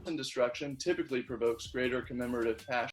and destruction typically provokes greater commemorative passion.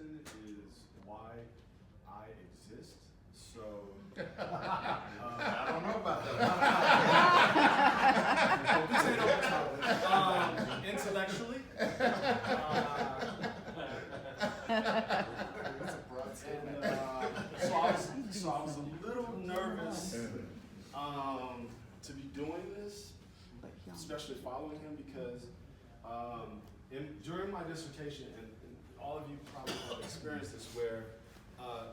Is why I exist. So I don't know about that. Intellectually, so I was a little nervous to be doing this, especially following him, because during my dissertation, and all of you probably have experienced this, where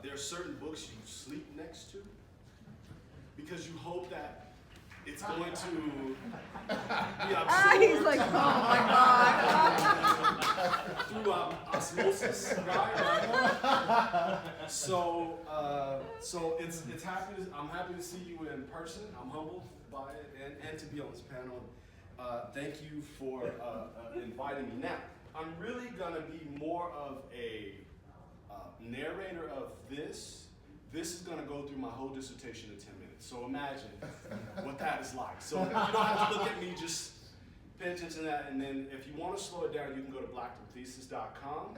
there are certain books you sleep next to because you hope that it's going to be absorbed. He's like, oh my God. Through osmosis, right? So it's happy. I'm happy to see you in person. I'm humbled by it, and to be on this panel. Thank you for inviting me. Now, I'm really gonna be more of a narrator of this. This is gonna go through my whole dissertation in 10 minutes. So imagine what that is like. So you don't have to look at me, just pay attention to that. And then if you wanna slow it down, you can go to blackdomthesis.com,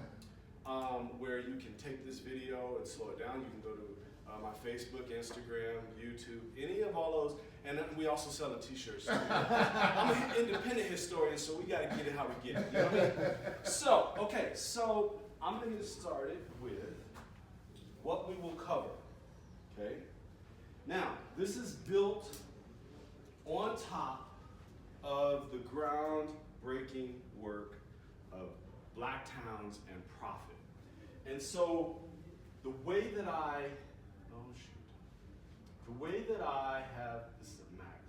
where you can take this video and slow it down. You can go to my Facebook, Instagram, YouTube, any of all those. And then we also sell the t-shirts. I'm an independent historian, so we gotta get it how we get it. You know what I mean? So, okay, so I'm gonna get started with what we will cover, okay? Now, this is built on top of the groundbreaking work of Black Towns and Prophet. And so, the way that I have, this is a Mac.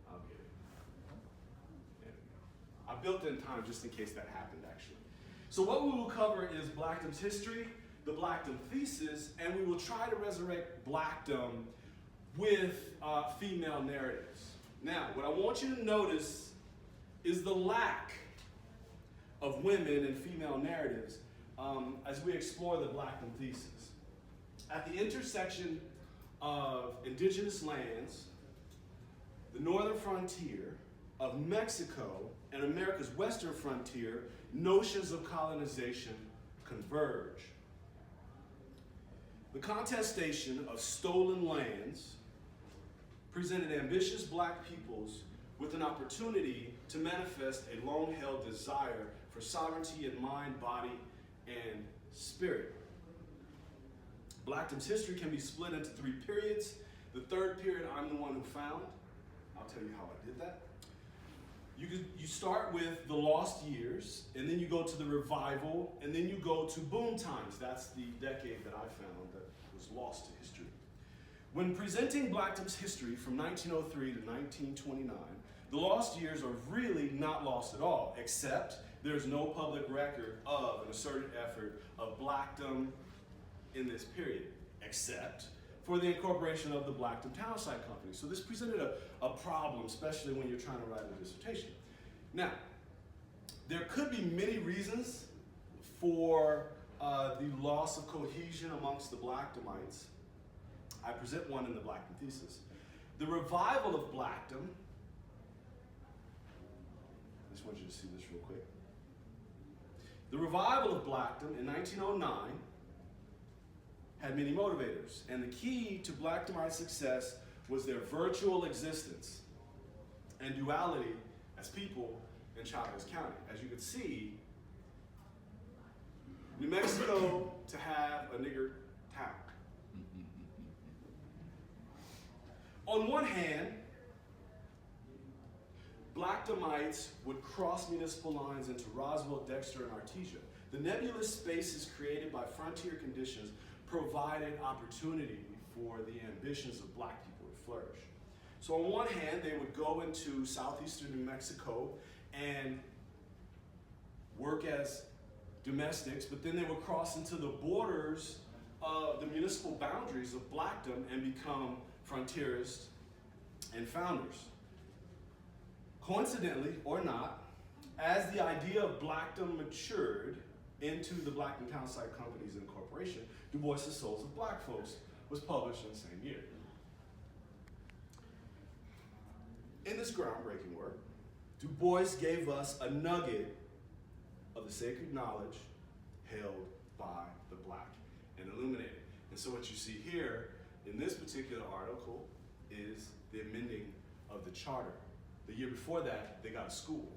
I'll get it. There we go. I built in time just in case that happened, actually. So what we will cover is Blackdom's history, the Blackdom thesis, and we will try to resurrect Blackdom with female narratives. Now, what I want you to notice is the lack of women and female narratives as we explore the Blackdom thesis. At the intersection of indigenous lands, the northern frontier of Mexico, and America's western frontier, notions of colonization converge. The contestation of stolen lands presented ambitious Black peoples with an opportunity to manifest a long-held desire for sovereignty in mind, body, and spirit. Blackdom's history can be split into 3 periods. The third period I'm the one who found. I'll tell you how I did that. You start with the lost years, and then you go to the revival, and then you go to boom times. That's the decade that I found that was lost to history. When presenting Blackdom's history from 1903 to 1929, the lost years are really not lost at all, except there's no public record of an asserted effort of Blackdom in this period, except for the incorporation of the Blackdom Townsite Company. So this presented a problem, especially when you're trying to write a dissertation. Now, there could be many reasons for the loss of cohesion amongst the Blackdomites. I present one in the Blackdom thesis. The revival of Blackdom, I just want you to see this real quick. The revival of Blackdom in 1909 had many motivators, and the key to Blackdomite success was their virtual existence and duality as people in Chavez County. As you can see, New Mexico to have a nigger town. On one hand, Blackdomites would cross municipal lines into Roswell, Dexter, and Artesia. The nebulous spaces created by frontier conditions provided opportunity for the ambitions of Black people to flourish. So on one hand, they would go into southeastern New Mexico and work as domestics, but then they would cross into the borders of the municipal boundaries of Blackdom and become frontierists and founders. Coincidentally or not, as the idea of Blackdom matured into the Blackdom Townsite Companies Incorporation, Du Bois' Souls of Black Folks was published in the same year. In this groundbreaking work, Du Bois gave us a nugget of the sacred knowledge held by the Black and illuminated. And so what you see here in this particular article is the amending of the charter. The year before that, they got a school.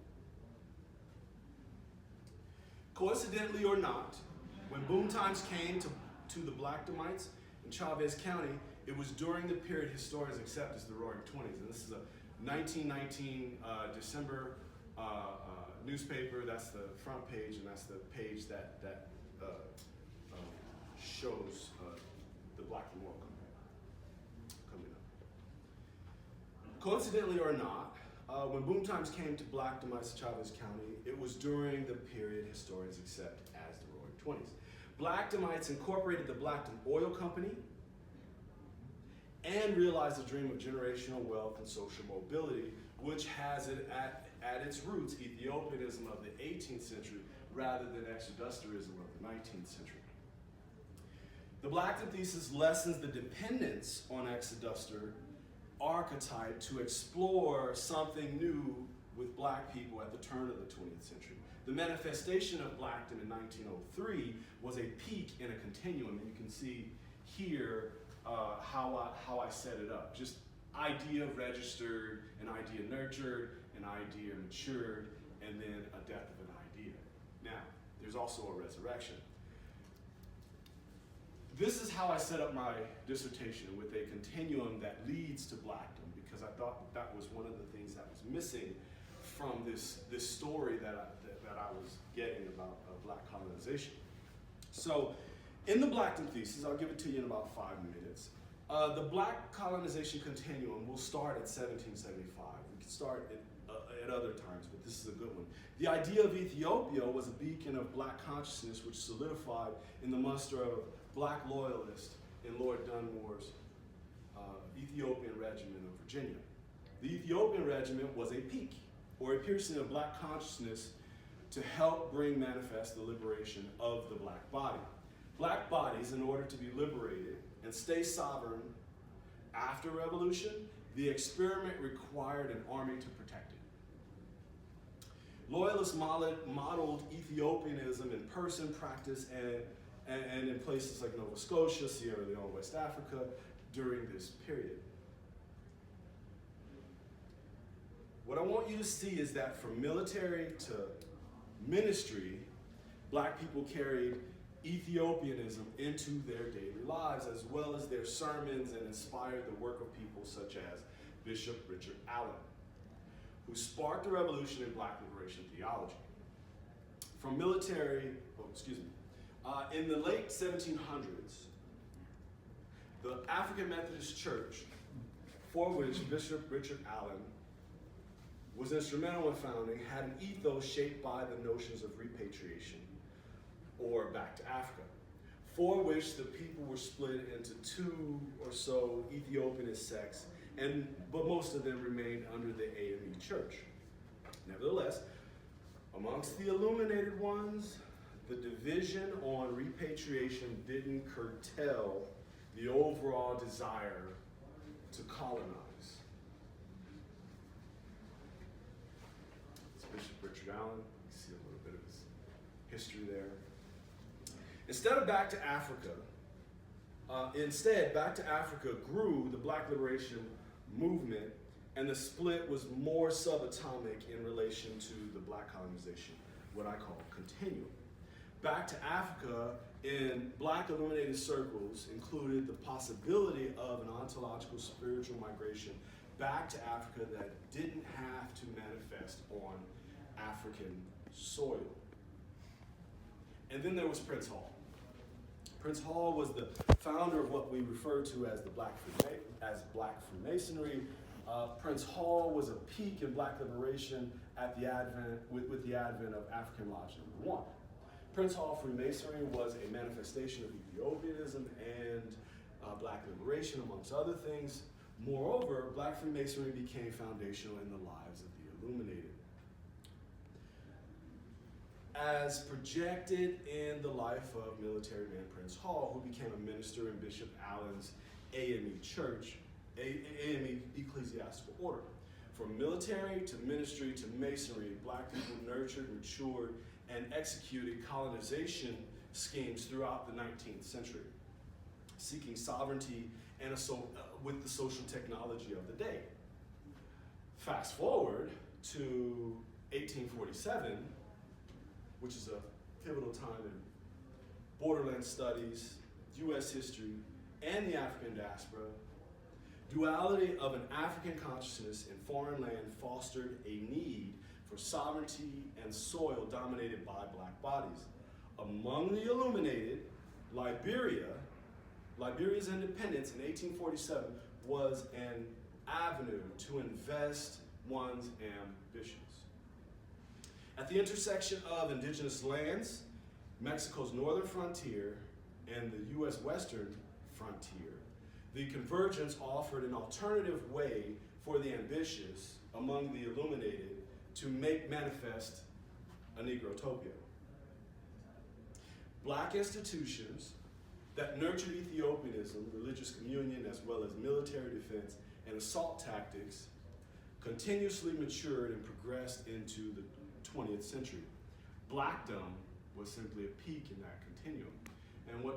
Coincidentally or not, when boom times came to the Blackdomites in Chavez County, it was during the period historians accept as the Roaring '20s. And this is a 1919 December newspaper. That's the front page, and that's the page that shows the Black Memorial coming up. Coincidentally or not, when boom times came to Blackdomites in Chavez County, it was during the period historians accept as the Roaring '20s. Blackdomites incorporated the Blackdom Oil Company and realized the dream of generational wealth and social mobility, which has it at its roots Ethiopianism of the 18th century rather than exodusterism of the 19th century. The Blackdom thesis lessens the dependence on exoduster archetype to explore something new with Black people at the turn of the 20th century. The manifestation of Blackdom in 1903 was a peak in a continuum, and you can see here how I set it up. Just idea registered, an idea nurtured, an idea matured, and then a death of an idea. Now, there's also a resurrection. This is how I set up my dissertation, with a continuum that leads to Blackdom, because I thought that was one of the things that was missing from this story that I was getting about Black colonization. So, in the Blackdom thesis, I'll give it to you in about 5 minutes. The Black colonization continuum will start at 1775. We can start at other times, but this is a good one. The idea of Ethiopia was a beacon of Black consciousness, which solidified in the muster of Black loyalists in Lord Dunmore's Ethiopian Regiment of Virginia. The Ethiopian Regiment was a peak, or a piercing of Black consciousness to help bring manifest the liberation of the Black body. Black bodies, in order to be liberated and stay sovereign after revolution, the experiment required an army to protect it. Loyalists modeled Ethiopianism in person, practice, and in places like Nova Scotia, Sierra Leone, West Africa, during this period. What I want you to see is that from military to ministry, Black people carried Ethiopianism into their daily lives, as well as their sermons, and inspired the work of people such as Bishop Richard Allen, who sparked the revolution in Black liberation theology. From military, in the late 1700s, the African Methodist Church, for which Bishop Richard Allen was instrumental in founding, had an ethos shaped by the notions of repatriation, or back to Africa, for which the people were split into 2 or so Ethiopianist sects, but most of them remained under the AME Church. Nevertheless, amongst the illuminated ones, the division on repatriation didn't curtail the overall desire to colonize. It's Bishop Richard Allen. You see a little bit of his history there. Instead, Back to Africa grew the Black liberation movement, and the split was more subatomic in relation to the Black colonization, what I call continuum. Back to Africa in Black illuminated circles included the possibility of an ontological spiritual migration back to Africa that didn't have to manifest on African soil. And then there was Prince Hall. Prince Hall was the founder of what we refer to as the Black Freemasonry. Prince Hall was a peak in Black liberation at the advent, with the advent of African Lodge #1. Prince Hall Freemasonry was a manifestation of Ethiopianism and Black liberation, amongst other things. Moreover, Black Freemasonry became foundational in the lives of the Illuminated. As projected in the life of military man Prince Hall, who became a minister in Bishop Allen's AME church, AME ecclesiastical order. From military to ministry to masonry, Black people nurtured, matured, and executed colonization schemes throughout the 19th century, seeking sovereignty and with the social technology of the day. Fast forward to 1847, which is a pivotal time in borderland studies, US history, and the African diaspora. Duality of an African consciousness in foreign land fostered a need for sovereignty and soil dominated by Black bodies. Among the Illuminated, Liberia's independence in 1847 was an avenue to invest one's ambitions. At the intersection of indigenous lands, Mexico's northern frontier, and the US western frontier, the convergence offered an alternative way for the ambitious among the Illuminated to make manifest a Negrotopia. Black institutions that nurtured Ethiopianism, religious communion, as well as military defense and assault tactics, continuously matured and progressed into the 20th century. Blackdom was simply a peak in that continuum. And what